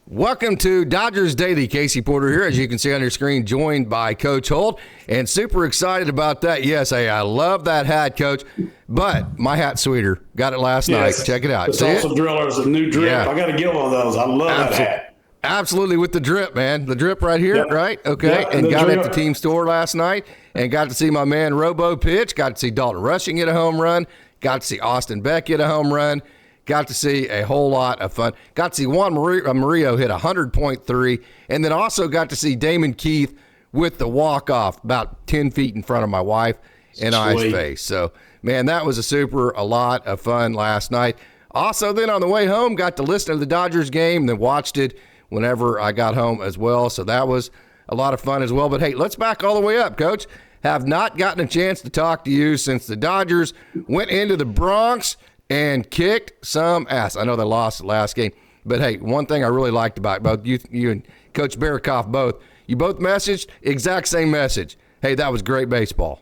Welcome to Dodgers Daily. Casey Porter here, as you can see on your screen, joined by Coach Holt, and super excited about that. Yes, I love that hat, Coach, but my hat's sweeter. Got it last night. Check it out. The tulsadrillers, a new drip. Yeah. I got to get one of those. I love that hat. Absolutely, with the drip, man. The drip right here, right? Okay, and got it at the team store last night, and got to see my man Robo pitch. Got to see Dalton Rushing get a home run. Got to see Austin Beck get a home run. Got to see a whole lot of fun. Got to see Juan Murillo hit 100.3, and then also got to see Damon Keith with the walk-off about 10 feet in front of my wife and I's face. So, man, that was a lot of fun last night. Also, then on the way home, got to listen to the Dodgers game and then watched it whenever I got home as well. So that was a lot of fun as well. But, hey, let's back all the way up, Coach. Have not gotten a chance to talk to you since the Dodgers went into the Bronx and kicked some ass. I know they lost the last game, but hey, one thing I really liked about both you and Coach Barakoff you both messaged exact same message. Hey, that was great baseball.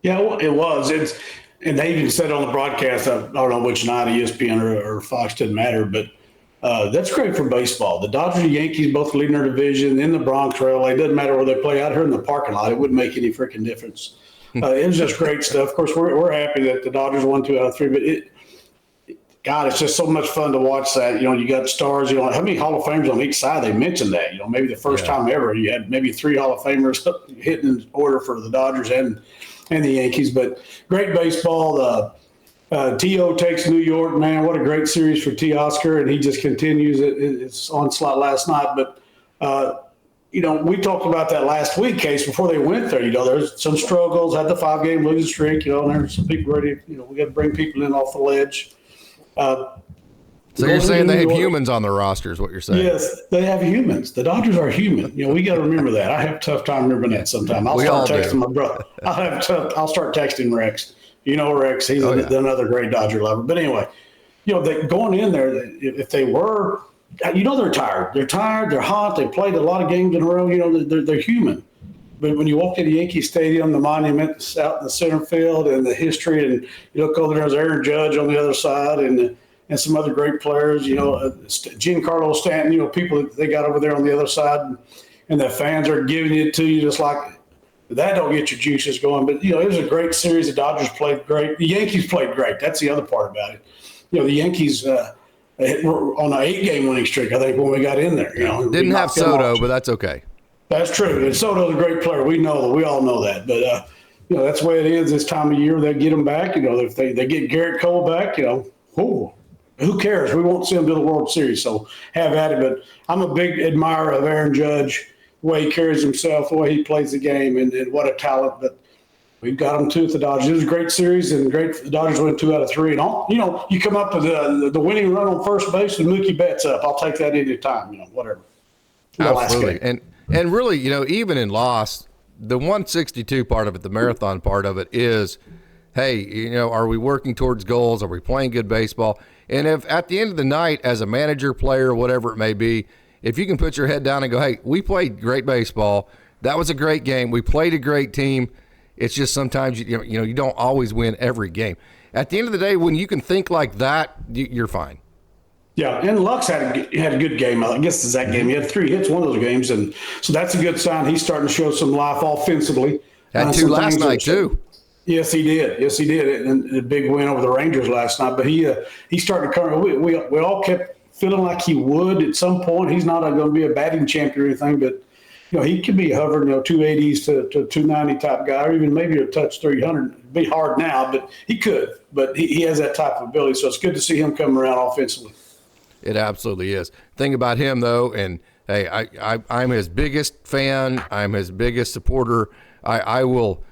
Yeah, it was. And they even said on the broadcast, I don't know which night, ESPN or Fox, didn't matter, but that's great for baseball. The Dodgers and Yankees both leading their division in the Bronx or LA. It doesn't matter where they play out here in the parking lot. It wouldn't make any freaking difference. It was just great stuff. Of course, we're happy that the Dodgers won 2 out of 3, but God, it's just so much fun to watch that. You know, you got stars, how many Hall of Famers on each side? They mentioned that, maybe the first time ever you had maybe 3 Hall of Famers hitting in order for the Dodgers and the Yankees. But great baseball. T.O. takes New York, man. What a great series for T. Oscar, and he just continues its onslaught last night. But, we talked about that last week, Case, before they went there. There's some struggles, had the 5-game losing streak, and there's some people ready. We got to bring people in off the ledge. So you're saying they have humans on their roster is what you're saying? Yes, they have humans. The Dodgers are human. We got to remember that. I have a tough time remembering that sometimes. I'll start texting my brother. I'll start texting Rex. Rex, he's another great Dodger lover. But anyway, going in there, if they were, they're tired. They're tired. They're hot. They played a lot of games in a row. They're human. But when you walk into Yankee Stadium, the monument out in the center field and the history, and you look over there's Aaron Judge on the other side and some other great players, Giancarlo Stanton, people that they got over there on the other side, and the fans are giving it to you just like that. Don't get your juices going. But, it was a great series. The Dodgers played great. The Yankees played great. That's the other part about it. The Yankees were on an 8-game winning streak, I think, when we got in there. Didn't have Soto, but that's okay. That's true. And Soto's a great player. We all know that. But, that's the way it is this time of year. They get them back. If they get Garrett Cole back, who cares? We won't see them do the World Series. So have at it. But I'm a big admirer of Aaron Judge, the way he carries himself, the way he plays the game, and what a talent. But we've got them, too, at the Dodgers. It was a great series, and the Dodgers win 2 out of 3. And, you come up with the winning run on first base and Mookie Betts up. I'll take that any time, whatever. Absolutely. And really, even in loss, the 162 part of it, the marathon part of it is, hey, are we working towards goals? Are we playing good baseball? And if at the end of the night, as a manager, player, whatever it may be, if you can put your head down and go, hey, we played great baseball. That was a great game. We played a great team. It's just sometimes, you don't always win every game. At the end of the day, when you can think like that, you're fine. Yeah, and Lux had a good game. I guess it's that game. He had 3 hits one of those games, and so that's a good sign. He's starting to show some life offensively. Had 2 last night, too. Yes, he did. And a big win over the Rangers last night. But he started to come. We all kept feeling like he would at some point. He's not going to be a batting champion or anything, but he could be hovering 280s to 290 type guy, or even maybe a touch 300. It'd be hard now, but he could. But he has that type of ability, so it's good to see him come around offensively. It absolutely is. Thing about him, though, and hey, I'm his biggest fan. I'm his biggest supporter. I will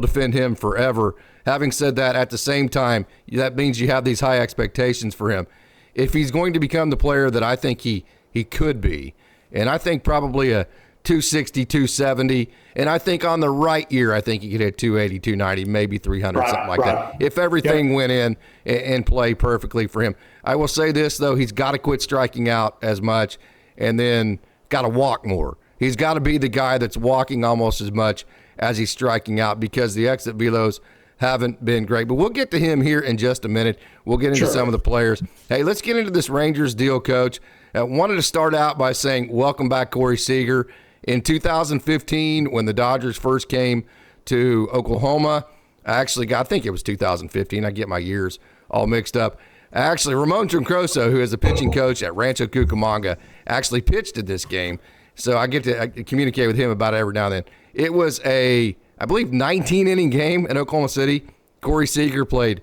defend him forever. Having said that, at the same time, that means you have these high expectations for him. If he's going to become the player that I think he could be, and I think probably a 260, 270, and I think on the right year, I think he could hit 280, 290, maybe 300, something like that. If everything went in and play perfectly for him. I will say this, though, he's got to quit striking out as much and then got to walk more. He's got to be the guy that's walking almost as much as he's striking out because the exit velos haven't been great. But we'll get to him here in just a minute. We'll get into some of the players. Hey, let's get into this Rangers deal, Coach. I wanted to start out by saying welcome back, Corey Seager. In 2015, when the Dodgers first came to Oklahoma, I think it was 2015. I get my years all mixed up. Actually, Ramon Troncoso, who is a pitching coach at Rancho Cucamonga, actually pitched at this game. So I get to communicate with him about it every now and then. It was I believe, 19-inning game in Oklahoma City. Corey Seager played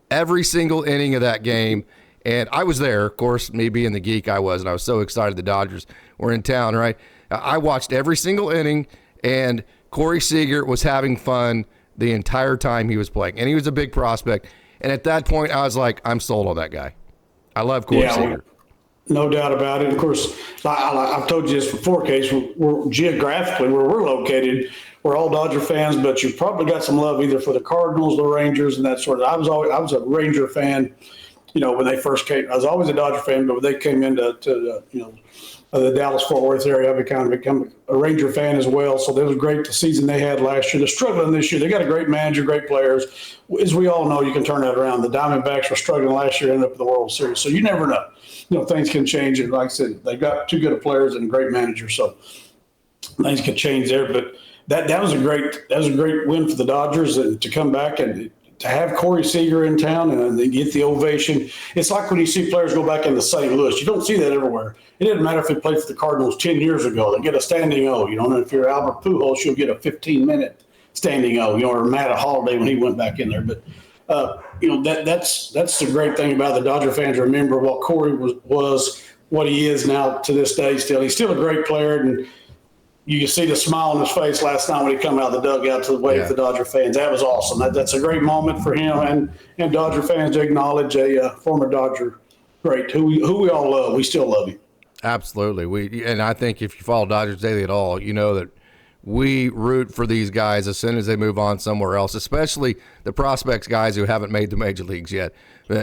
every single inning of that game. And I was there, of course, me being the geek I was, and I was so excited the Dodgers were in town, right? I watched every single inning, and Corey Seager was having fun the entire time he was playing. And he was a big prospect. And at that point, I was like, I'm sold on that guy. I love Corey Seager. No doubt about it. Of course, I've told you this before, Case. We're geographically, where we're located, we're all Dodger fans, but you've probably got some love either for the Cardinals, the Rangers, and that sort of. I was a Ranger fan. When they first came, I was always a Dodger fan, but when they came into the Dallas-Fort Worth area, I become a Ranger fan as well. So that was great, the season they had last year. They're struggling this year. They got a great manager, great players. As we all know, you can turn that around. The Diamondbacks were struggling last year, ended up in the World Series. So you never know. Things can change. And like I said, they've got two good players and a great manager. So things could change there. But that was a great win for the Dodgers to come back and to have Corey Seager in town and they get the ovation. It's like when you see players go back into St. Louis. You don't see that everywhere. It doesn't matter if they played for the Cardinals 10 years ago. They get a standing O. And if you're Albert Pujols, you'll get a 15-minute standing O. Or Matt Holliday when he went back in there. But that's the great thing about the Dodger fans. Remember what Corey was what he is now to this day. He's still a great player, and you can see the smile on his face last night when he come out of the dugout to the wave of the Dodger fans. That was awesome. That's a great moment for him and Dodger fans to acknowledge a former Dodger great who we all love. We still love him. Absolutely. And I think if you follow Dodgers Daily at all, you know that we root for these guys as soon as they move on somewhere else, especially the prospects guys who haven't made the major leagues yet.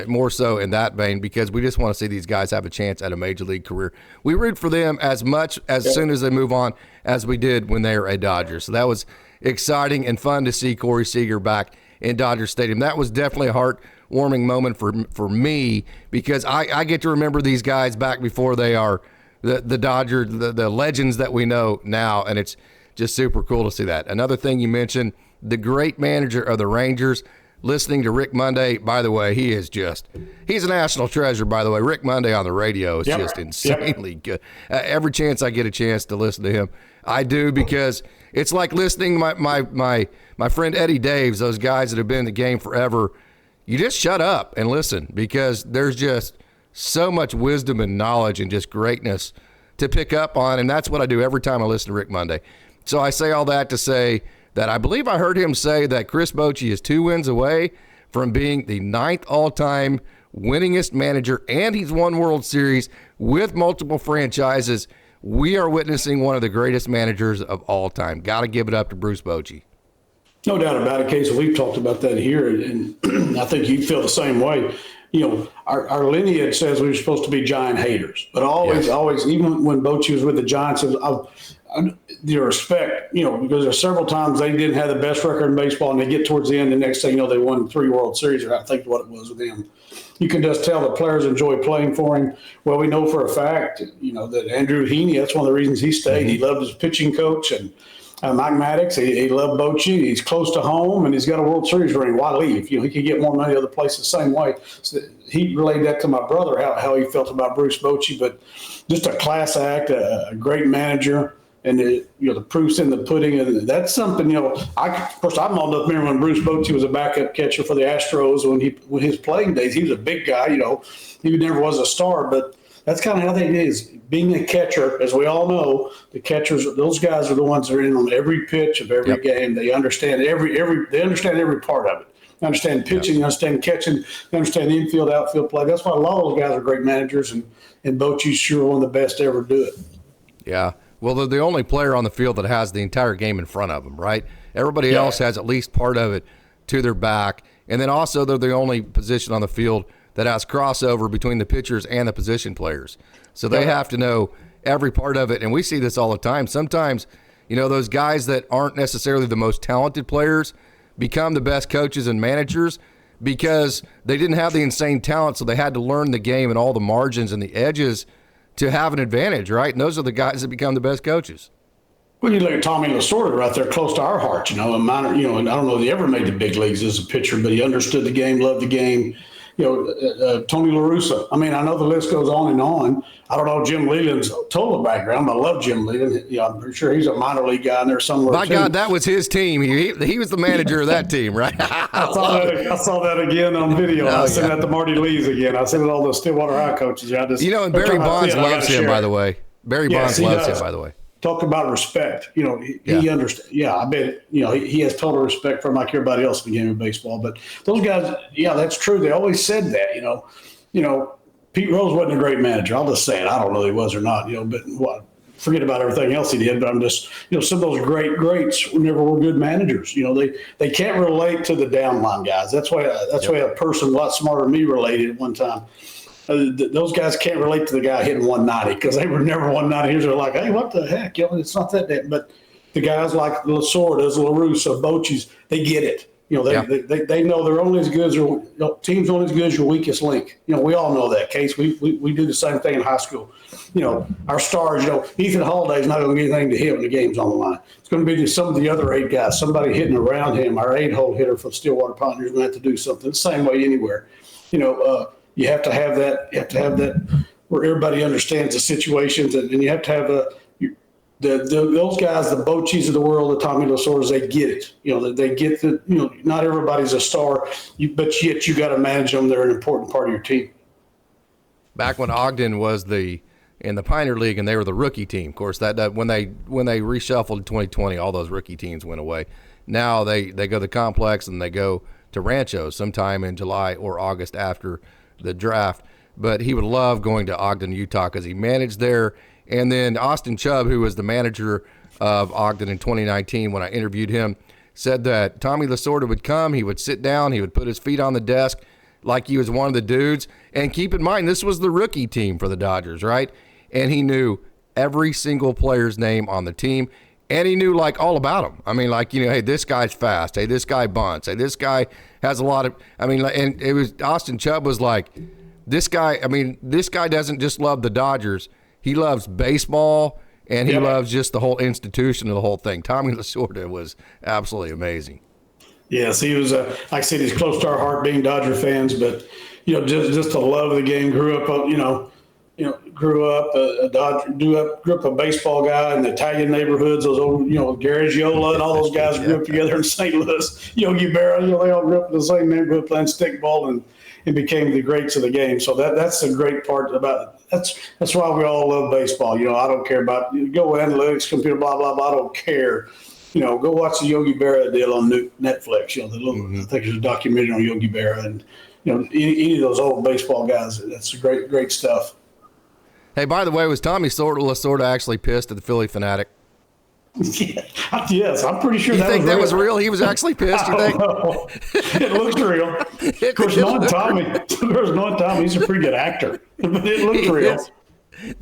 More so in that vein, because we just want to see these guys have a chance at a major league career. We root for them as much as soon as they move on as we did when they were a Dodger. So that was exciting and fun to see Corey Seager back in Dodger Stadium. That was definitely a heartwarming moment for me, because I get to remember these guys back before they are the Dodger, the legends that we know now, and it's just super cool to see that. Another thing you mentioned, the great manager of the Rangers. Listening to Rick Monday, by the way, he's a national treasure, by the way. Rick Monday on the radio is just insanely good. Every chance I get a chance to listen to him, I do, because it's like listening to my friend Eddie Daves, those guys that have been in the game forever. You just shut up and listen, because there's just so much wisdom and knowledge and just greatness to pick up on, and that's what I do every time I listen to Rick Monday. So I say all that to say that I believe I heard him say that Chris Bochy is 2 wins away from being the 9th all-time winningest manager, and he's won World Series with multiple franchises. We are witnessing one of the greatest managers of all time. Got to give it up to Bruce Bochy. No doubt about it, Casey. We've talked about that here, and I think you feel the same way. Our lineage says we were supposed to be giant haters, but always, even when Bochy was with the Giants, the respect, because there's several times they didn't have the best record in baseball, and they get towards the end, the next thing they won 3 World Series, or I think what it was with them. You can just tell the players enjoy playing for him. Well, we know for a fact, that Andrew Heaney, that's one of the reasons he stayed. Mm-hmm. He loved his pitching coach, and Mike Maddox, he loved Bochy. He's close to home, and he's got a World Series ring. Why leave? He could get more money other places the same way. So he relayed that to my brother, how he felt about Bruce Bochy, but just a class act, a great manager. And the proof's in the pudding, and that's something. I'm old enough to remember when Bruce Bochy was a backup catcher for the Astros when his playing days. He was a big guy, he never was a star, but that's kind of how they is. Being a catcher, as we all know, the catchers, those guys are the ones that are in on every pitch of every game. They understand every part of it. They understand pitching, they understand catching, they understand infield, outfield play. That's why a lot of those guys are great managers, and Bochy's sure one of the best to ever do it. Yeah. Well, they're the only player on the field that has the entire game in front of them, right? Everybody else has at least part of it to their back. And then also they're the only position on the field that has crossover between the pitchers and the position players. So they have to know every part of it. And we see this all the time. Sometimes, those guys that aren't necessarily the most talented players become the best coaches and managers because they didn't have the insane talent, so they had to learn the game and all the margins and the edges to have an advantage, right? And those are the guys that become the best coaches. Well, you look at Tommy Lasorda right there, close to our hearts. A minor, and I don't know if he ever made the big leagues as a pitcher, but he understood the game, loved the game. Tony La Russa. I mean, I know the list goes on and on. I don't know Jim Leland's total background, but I love Jim Leland. I'm pretty sure he's a minor league guy in there somewhere. My God, that was his team. He was the manager of that team, right? I saw that again on video. I sent that to Marty Lees again. I sent it all the Stillwater High coaches. And Barry Bonds loves him, by the way. Barry Bonds loves him, by the way. Talk about respect. He understands. Yeah, I bet, he has total respect for him like everybody else in the game of baseball. But those guys, that's true. They always said that, Pete Rose wasn't a great manager. I'll just say it. I don't know if he was or not, but forget about everything else he did. But I'm just, some of those greats never were good managers. They can't relate to the downline guys. That's why a person a lot smarter than me related at one time. Those guys can't relate to the guy hitting 190 because they were never 190. They're like, hey, what the heck? It's not that. But the guys like Lasorda, La Russa, Bochy's, they get it. They know they're only as good as your team's only as good as your weakest link. We all know that, Case. We do the same thing in high school. Our stars, Ethan Holliday's not going to get anything to hit when the game's on the line. It's going to be some of the other 8 guys, somebody hitting around him. Our 8-hole hitter for Stillwater Pioneers going to have to do something the same way anywhere. You have to have that. You have to have that where everybody understands the situations, and you have to have those guys, the Bochy's of the world, the Tommy Lasordas. They get it. They get that. Not everybody's a star, but yet you got to manage them. They're an important part of your team. Back when Ogden was in the Pioneer League and they were the rookie team, of course, that when they reshuffled in 2020, all those rookie teams went away. Now they go to the complex and they go to Rancho sometime in July or August after the draft. But he would love going to Ogden, Utah, because he managed there. And then Austin Chubb, who was the manager of Ogden in 2019, when I interviewed him, said that Tommy Lasorda would come, he would sit down, he would put his feet on the desk like he was one of the dudes. And keep in mind, this was the rookie team for the Dodgers, right? And he knew every single player's name on the team. And he knew, all about them. I mean, hey, this guy's fast. Hey, this guy bunts. Hey, this guy has a lot of – and it was – Austin Chubb was like, this guy doesn't just love the Dodgers. He loves baseball, and he loves just the whole institution of the whole thing. Tommy Lasorda was absolutely amazing. Yes, he was, like I said, he's close to our heart being Dodger fans, but, just the love of the game, grew up a Dodger, grew up a baseball guy in the Italian neighborhoods, those old, Garagiola and all those guys grew up together in St. Louis. Yogi Berra, they all grew up in the same neighborhood playing stickball and became the greats of the game. So that's the great part about it. That's why we all love baseball. I don't care about go analytics, computer, blah, blah, blah. I don't care. Go watch the Yogi Berra deal on Netflix. I think there's a documentary on Yogi Berra and, any of those old baseball guys. That's great, great stuff. Hey, by the way, was Tommy Lasorda actually pissed at the Philly Fanatic? Yes, I'm pretty sure you think that was real. He was actually pissed, you think? It looks real. Of course, knowing Tommy, he's a pretty good actor. But it looked real. He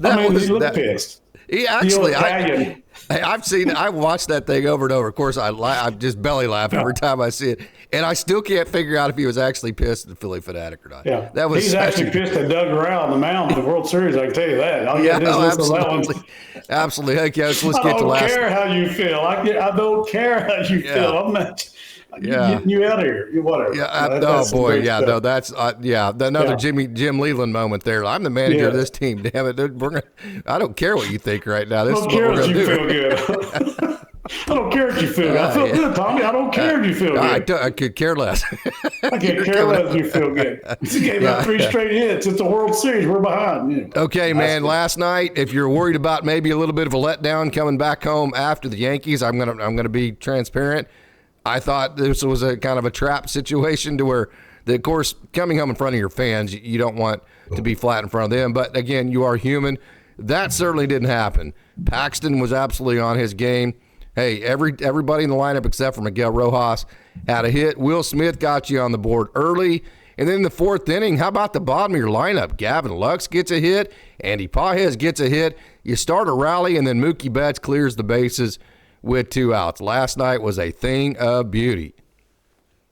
looked pissed. He actually, I watched that thing over and over. Of course, I just belly laugh every time I see it. And I still can't figure out if he was actually pissed at the Philly Fanatic or not. Yeah, he's actually pissed at Doug Rao on the mound in the World Series. I can tell you that. Absolutely. Hey, Coach, let's get to last. I don't care how you feel. I don't care how you feel. I'm not getting you out of here. Whatever. That's another Jim Leland moment there. I'm the manager of this team. Damn it, I don't care what you think right now. This is what we're going to do. Feel good. I don't care if you feel good. I feel good, Tommy. I don't care if you feel good. I could care less. I could care less if you feel good. You gave up 3 straight hits. It's the World Series. We're behind. Okay, man. Last night, if you're worried about maybe a little bit of a letdown coming back home after the Yankees, I'm gonna be transparent. I thought this was a kind of a trap situation to where, of course, coming home in front of your fans, you don't want to be flat in front of them. But again, you are human. That certainly didn't happen. Paxton was absolutely on his game. Hey, everybody in the lineup except for Miguel Rojas had a hit. Will Smith got you on the board early. And then in the 4th inning, how about the bottom of your lineup? Gavin Lux gets a hit. Andy Pages gets a hit. You start a rally, and then Mookie Betts clears the bases with 2 outs. Last night was a thing of beauty.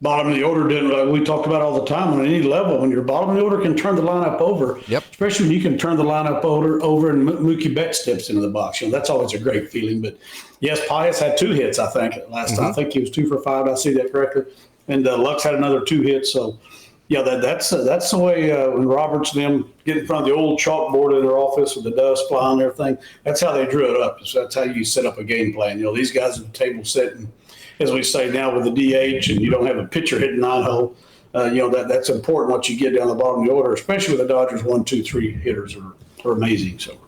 Bottom of the order didn't, like we talked about all the time, on any level, when your bottom of the order can turn the lineup over, Yep. especially when you can turn the lineup over and Mookie Betts steps into the box. That's always a great feeling. But yes, Pius had 2 hits, I think, last time. I think he was 2 for 5. Did I see that correctly? And Lux had another 2 hits. So, yeah, that's the way when Roberts and them get in front of the old chalkboard in their office with the dust flying and everything, that's how they drew it up. So that's how you set up a game plan. These guys at the table sitting, as we say now, with the DH, and you don't have a pitcher hitting 9-hole. That's important once you get down the bottom of the order, especially with the Dodgers 1, 2, 3 hitters are amazing. So,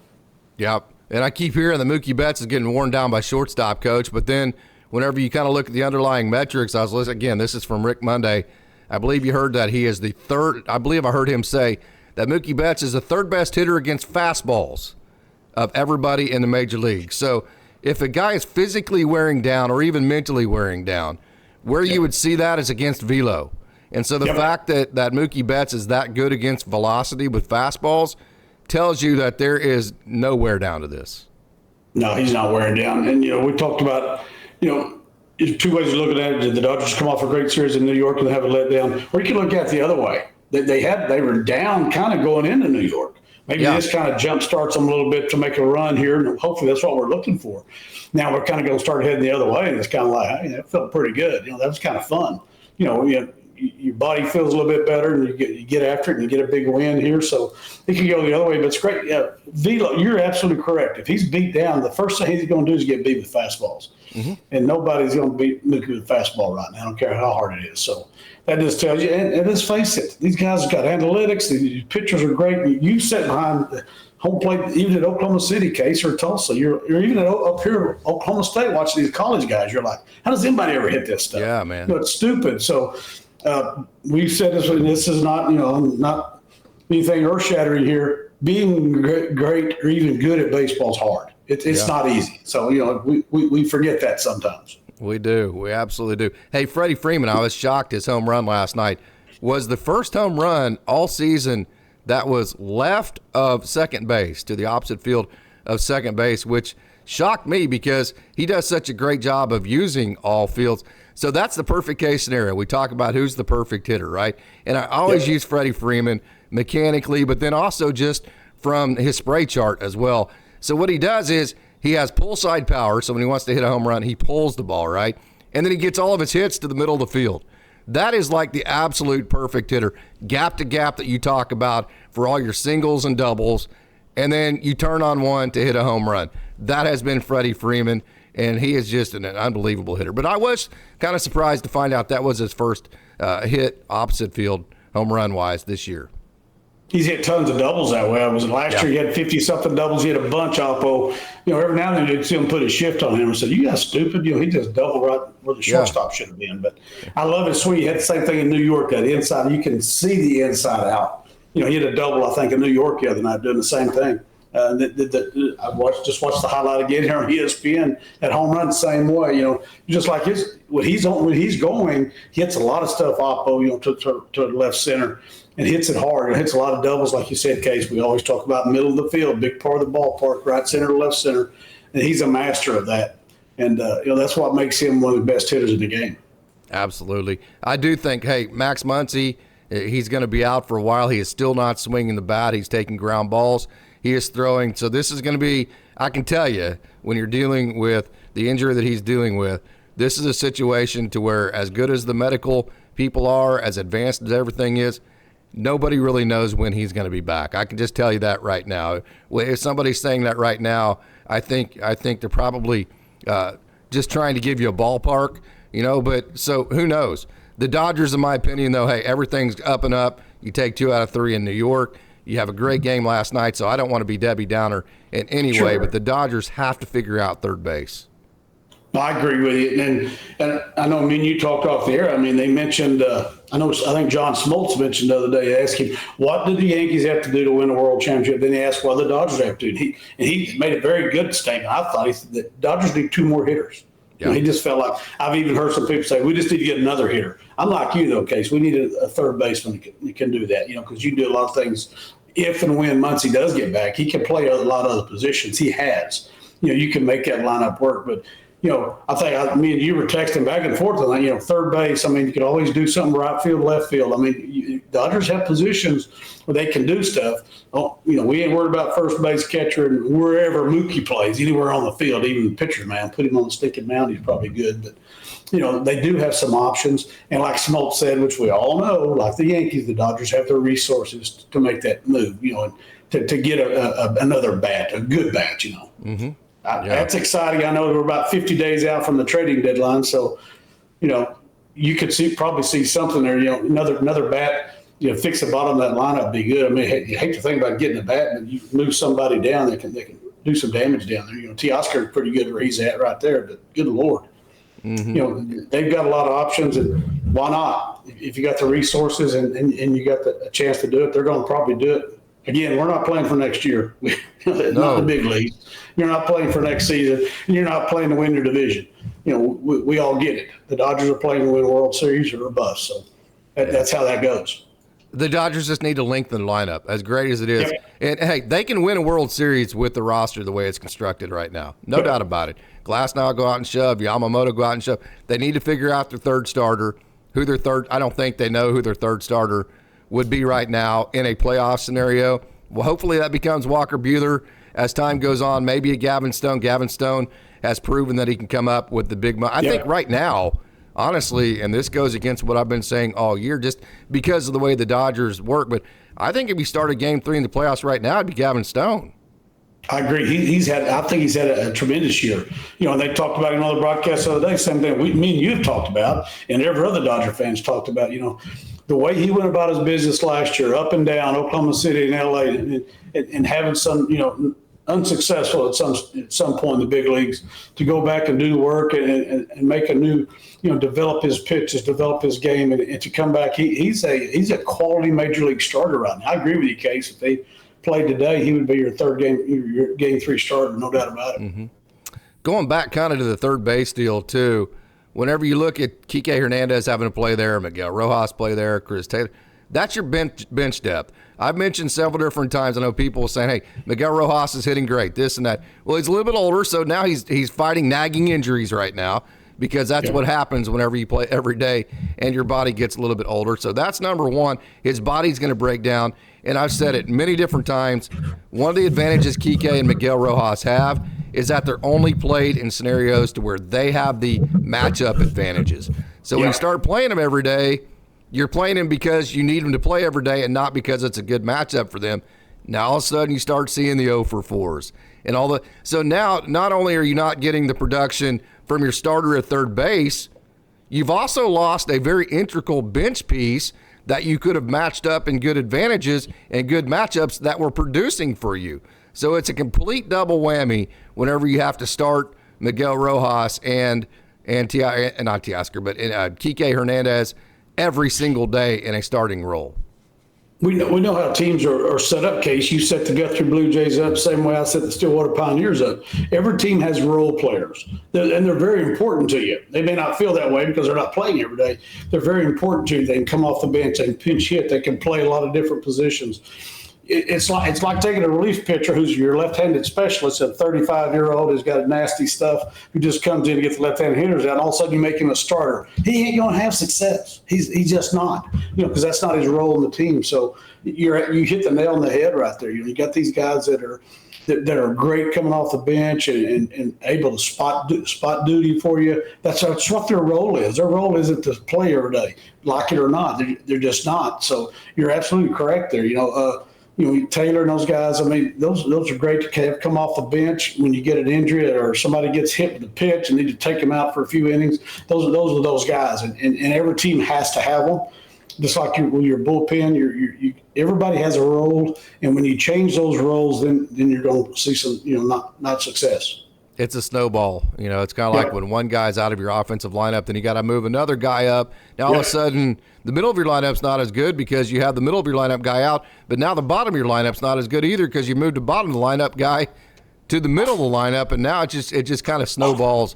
yeah, and I keep hearing that Mookie Betts is getting worn down by shortstop, Coach. But then whenever you kind of look at the underlying metrics, I was listening again. This is from Rick Monday. I believe you heard that he is the third. I believe I heard him say that Mookie Betts is the 3rd best hitter against fastballs of everybody in the major leagues. So if a guy is physically wearing down or even mentally wearing down, where you would see that is against velo. And so the fact that Mookie Betts is that good against velocity with fastballs tells you that there is no wear down to this. No, he's not wearing down. And, we talked about, there's 2 ways of looking at it. Did the Dodgers come off a great series in New York and have a letdown? Or you can look at it the other way. They were down kind of going into New York. Maybe this kind of jump starts them a little bit to make a run here, and hopefully that's what we're looking for. Now we're kind of going to start heading the other way, and it's kind of like, hey, that felt pretty good. That was kind of fun. Your body feels a little bit better, and you get after it, and you get a big win here. So it can go the other way, but it's great. Yeah, velo, you're absolutely correct. If he's beat down, the first thing he's going to do is get beat with fastballs. Mm-hmm. And nobody's going to beat Mookie with a fastball right now. I don't care how hard it is. So that just tells you, and let's face it, these guys have got analytics. These pitchers are great. You sit behind the home plate, even at Oklahoma City, Case, or Tulsa. You're even up here at Oklahoma State watching these college guys. You're like, how does anybody ever hit this stuff? Yeah, man. It's stupid. So we've said this, and this is not, not anything earth-shattering here. Being great or even good at baseball is hard. It's not easy. So, we forget that sometimes. We do. We absolutely do. Hey, Freddie Freeman, I was shocked his home run last night was the first home run all season that was left of second base to the opposite field of second base, which shocked me because he does such a great job of using all fields. So that's the perfect case scenario. We talk about who's the perfect hitter, right? And I always use Freddie Freeman mechanically, but then also just from his spray chart as well. So what he does is he has pull side power. So when he wants to hit a home run, he pulls the ball, right? And then he gets all of his hits to the middle of the field. That is like the absolute perfect hitter. Gap to gap that you talk about for all your singles and doubles. And then you turn on one to hit a home run. That has been Freddie Freeman, and he is just an unbelievable hitter. But I was kind of surprised to find out that was his first hit opposite field home run-wise this year. He's hit tons of doubles that way. Last year he had 50-something doubles. He had a bunch, Oppo. Every now and then you'd see him put a shift on him and said, you guys stupid. He just doubled right where the shortstop should have been. But I love it. Sweet. He had the same thing in New York, that inside. You can see the inside out. He had a double, I think, in New York the other night doing the same thing. I watched the highlight again here on ESPN. That home run the same way. Just like when he's going, he hits a lot of stuff, Oppo, to left center. And hits it hard. It hits a lot of doubles, like you said, Case. We always talk about middle of the field, big part of the ballpark, right center, left center. And he's a master of that. And, that's what makes him one of the best hitters in the game. Absolutely. I do think, Max Muncy, he's going to be out for a while. He is still not swinging the bat. He's taking ground balls. He is throwing. So this is going to be, I can tell you, when you're dealing with the injury that he's dealing with, this is a situation to where as good as the medical people are, as advanced as everything is, nobody really knows when he's going to be back. I can just tell you that right now. If somebody's saying that right now, I think they're probably just trying to give you a ballpark, but so who knows? The Dodgers, in my opinion, though, everything's up and up. You take 2 out of 3 in New York. You have a great game last night, so I don't want to be Debbie Downer in any way, but the Dodgers have to figure out third base. I agree with you. And I know me and you talked off the air. I mean, they mentioned, I think John Smoltz mentioned the other day, they asked him, what did the Yankees have to do to win the world championship? Then he asked, what the Dodgers have to do. He made a very good statement. I thought he said the Dodgers need 2 more hitters. Yeah. He just felt like, I've even heard some people say, we just need to get another hitter. I'm like you, though, Case. We need a third baseman that can do that, because you can do a lot of things. If and when Muncy does get back, he can play a lot of other positions. He has. You can make that lineup work. But I think me and you were texting back and forth on third base. I mean, you could always do something right field, left field. I mean, Dodgers have positions where they can do stuff. We ain't worried about first base, catcher, and wherever Mookie plays, anywhere on the field, even the pitcher, man. Put him on the stinking mound, he's probably good. But, they do have some options. And like Smoke said, which we all know, like the Yankees, the Dodgers have the resources to make that move, and to get another bat, a good bat, Mm-hmm. That's exciting. I know we're about 50 days out from the trading deadline, so you could probably see something there. Another bat, fix the bottom of that lineup, be good. I mean, you hate to think about getting a bat, but you move somebody down, they can do some damage down there. Teoscar is pretty good where he's at right there, but good Lord, they've got a lot of options, and why not? If you got the resources and you got a chance to do it, they're going to probably do it. Again, we're not playing for next year. Not the big leagues. You're not playing for next season, and you're not playing to win your division. We all get it. The Dodgers are playing to win a World Series or a bust, so that's how that goes. The Dodgers just need to lengthen the lineup, as great as it is. Yep. And, hey, they can win a World Series with the roster the way it's constructed right now. No doubt about it. Glasnow go out and shove. Yamamoto go out and shove. They need to figure out their third starter, who their third – I don't think they know who their third starter would be right now in a playoff scenario. Well, hopefully that becomes Walker Buehler as time goes on. Maybe a Gavin Stone. Gavin Stone has proven that he can come up with the big money. I think right now, honestly, and this goes against what I've been saying all year just because of the way the Dodgers work, but I think if he started Game 3 in the playoffs right now, it'd be Gavin Stone. I agree. I think he's had a tremendous year. And they talked about it on the broadcast the other day, same thing me and you have talked about, and every other Dodger fans talked about, the way he went about his business last year, up and down, Oklahoma City and LA, and having some, unsuccessful at some point in the big leagues, to go back and do the work and make a new, develop his pitches, develop his game, and to come back, he's a quality major league starter right now. I agree with you, Case. If they played today, he would be your third game, your Game 3 starter, no doubt about it. Mm-hmm. Going back kind of to the third base deal too. Whenever you look at Kike Hernandez having to play there, Miguel Rojas play there, Chris Taylor, that's your bench depth. I've mentioned several different times. I know people saying, hey, Miguel Rojas is hitting great, this and that. Well, he's a little bit older, so now he's fighting nagging injuries right now because that's what happens whenever you play every day and your body gets a little bit older. So that's number one. His body's going to break down. And I've said it many different times. One of the advantages Kike and Miguel Rojas have is that they're only played in scenarios to where they have the matchup advantages. So when you start playing them every day, you're playing them because you need them to play every day and not because it's a good matchup for them. Now all of a sudden you start seeing the 0 for 4s and all the. So now not only are you not getting the production from your starter at third base, you've also lost a very integral bench piece that you could have matched up in good advantages and good matchups that were producing for you. So it's a complete double whammy whenever you have to start Miguel Rojas and not Teoscar, but Kike Hernandez every single day in a starting role. We know how teams are set up, Case. You set the Guthrie Blue Jays up the same way I set the Stillwater Pioneers up. Every team has role players, and they're very important to you. They may not feel that way because they're not playing every day. They're very important to you. They can come off the bench. They can pinch hit. They can play a lot of different positions. It's like taking a relief pitcher who's your left-handed specialist, a 35-year-old who's got nasty stuff, who just comes in to get the left-handed hitters out, and all of a sudden you make him a starter. He ain't going to have success. He's just not, because that's not his role in the team. So you hit the nail on the head right there. You got these guys that are great coming off the bench and able to spot duty for you. That's what their role is. Their role isn't to play every day, like it or not. They're just not. So you're absolutely correct there. Taylor and those guys, I mean, those are great to have come off the bench when you get an injury or somebody gets hit with a pitch and need to take them out for a few innings. Those are those guys, and every team has to have them. Just like your bullpen, everybody has a role, and when you change those roles, then you're going to see some, not success. It's a snowball. It's kind of like when one guy's out of your offensive lineup, then you got to move another guy up. Now, all of a sudden, the middle of your lineup's not as good because you have the middle of your lineup guy out, but now the bottom of your lineup's not as good either because you moved the bottom of the lineup guy to the middle of the lineup, and now it just kind of snowballs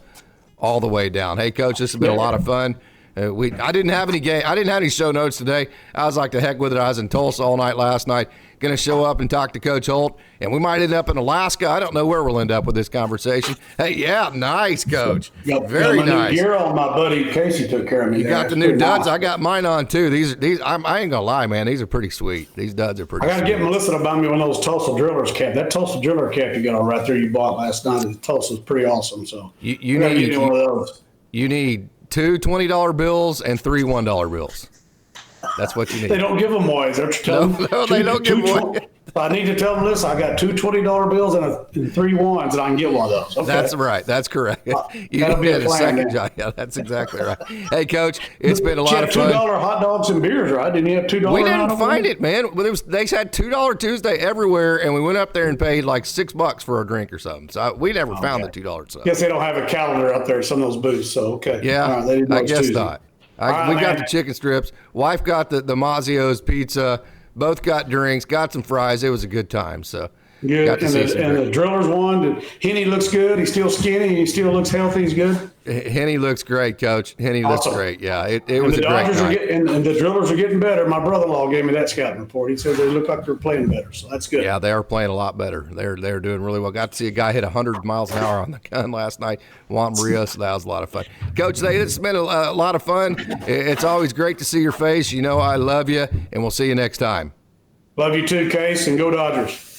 all the way down. Hey, Coach, this has been a lot of fun. I didn't have any show notes today. I was like, the heck with it. I was in Tulsa all night last night. going to show up and talk to Coach Holt, and we might end up in Alaska. I don't know where we'll end up with this conversation. Hey, yeah, nice, Coach. Very nice. Gear on, my buddy Casey took care of me. You got the new duds. Nice. I got mine on too. These I ain't gonna lie, man. These are pretty sweet. These duds are pretty. I gotta get Melissa to buy me one of those Tulsa Drillers cap. That Tulsa Driller cap you got on right there you bought last night in Tulsa is pretty awesome. So you need one of those. You need 2 $20 bills and 3 $1 bills. That's what you need. They don't give them away. No, they don't give them away. I need to tell them, listen, I got 2 $20 bills and 3 ones, and I can get one of those. Okay. That's right. That's correct. You did a second job. Yeah, that's exactly right. Hey, Coach, it's been a lot of fun. $2 hot dogs and beers, right? Didn't you have $2? We didn't find it, man. They had $2 Tuesday everywhere, and we went up there and paid like $6 for a drink or something. So we never found the $2 stuff. Guess they don't have a calendar up there, some of those booths. So, okay. Yeah, I guess not. We got the chicken strips. Wife got the Mazzio's pizza. Both got drinks, got some fries. It was a good time. So good. And the Drillers won. Henny looks good. He's still skinny. He still looks healthy. He's good. Henny looks great, Coach. Henny looks great. Yeah, it was a great night. And the Drillers are getting better. My brother-in-law gave me that scouting report. He said they look like they're playing better, so that's good. Yeah, they are playing a lot better. They're doing really well. Got to see a guy hit 100 miles an hour on the gun last night, Juan Maria, so that was a lot of fun. Coach, it's been a lot of fun. It's always great to see your face. You know I love you, and we'll see you next time. Love you too, Case, and go Dodgers.